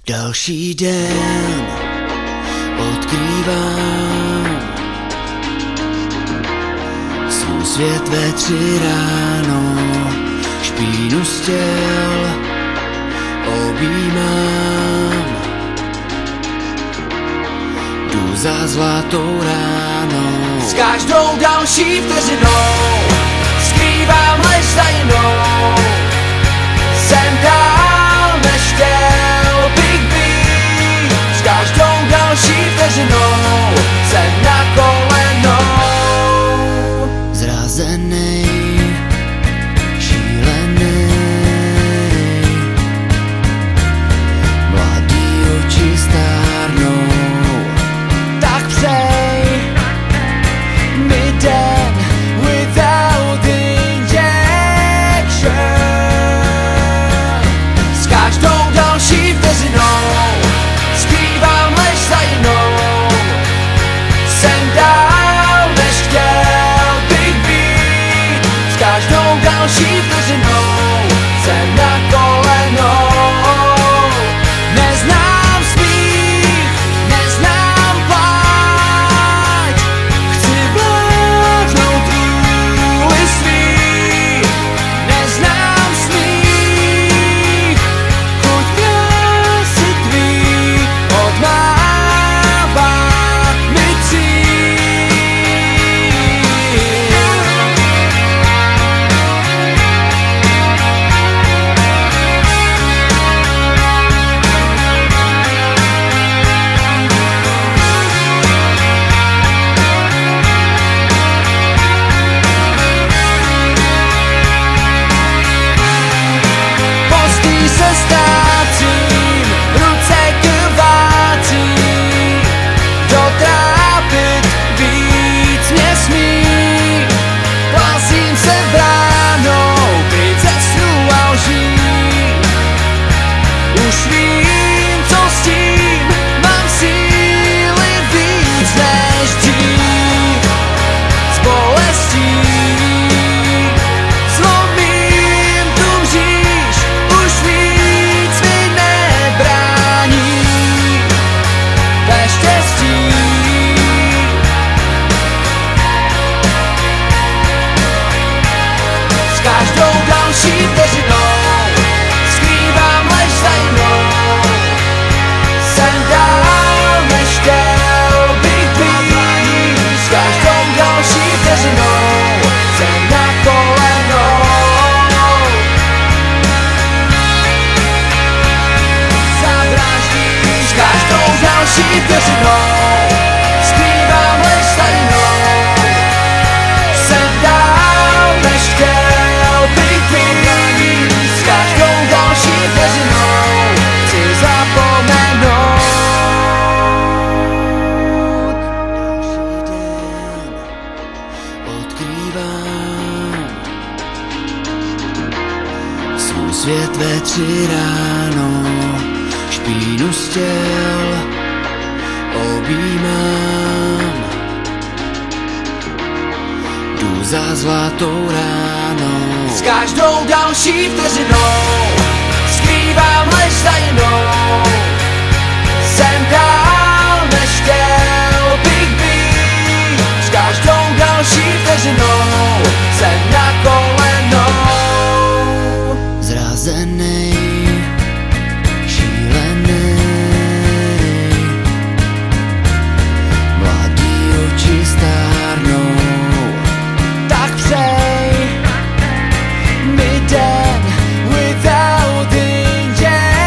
Další den odkrývám svůj svět ve 3 ráno, špínu z těl objímám, jdu za zlatou ránou. S každou další vteřinou skrývám lež za jinou, jsem dál než chtěl bych být. S každou další vteřinou jsem na kolenou. Zrazenej, šílenej, mladý oči stárnou. Tak přej mi den without injection. S každou další vteřinou skrývám lež za jinou, jsem dál než chtěl bych být. S každou další vteřinou jsem na kolenou. Neznám smích, neznám pláč, chci vládnout vůli svých. Neznám smích, chuť krásy tvých odmává mi cíl. Postý se ztrácím, ruce krvácí, dotrápit víc mě smí. Plasím se bránou, byť ze snů a lží. Už vím, co s tím, mám síly víc než dřív. S bolestí zlomím tu mříž, už víc mi nebrání ve štěstí. S každou další vteřinou skrývám lež za jinou, jsem dál než chtěl bych být. S každou další vteřinou jsem na kolenou. Zavraždíš. S každou další vteřinou skrývám lež za jinou, jsem dál než chtěl bych být. S každou další vteřinou chci zapomenout. Další den odkrývám svůj svět ve 3 ráno, špínu z těl objímám, jdu za zlatou ránou. S každou další vteřinou skrývám lež za jinou, jsem dál než chtěl bych být. S každou další vteřinou jsem na kolenou. Zrazenej, šílenej, mladý oči stárnou. Tak přej mi den without injection.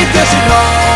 vteřinou.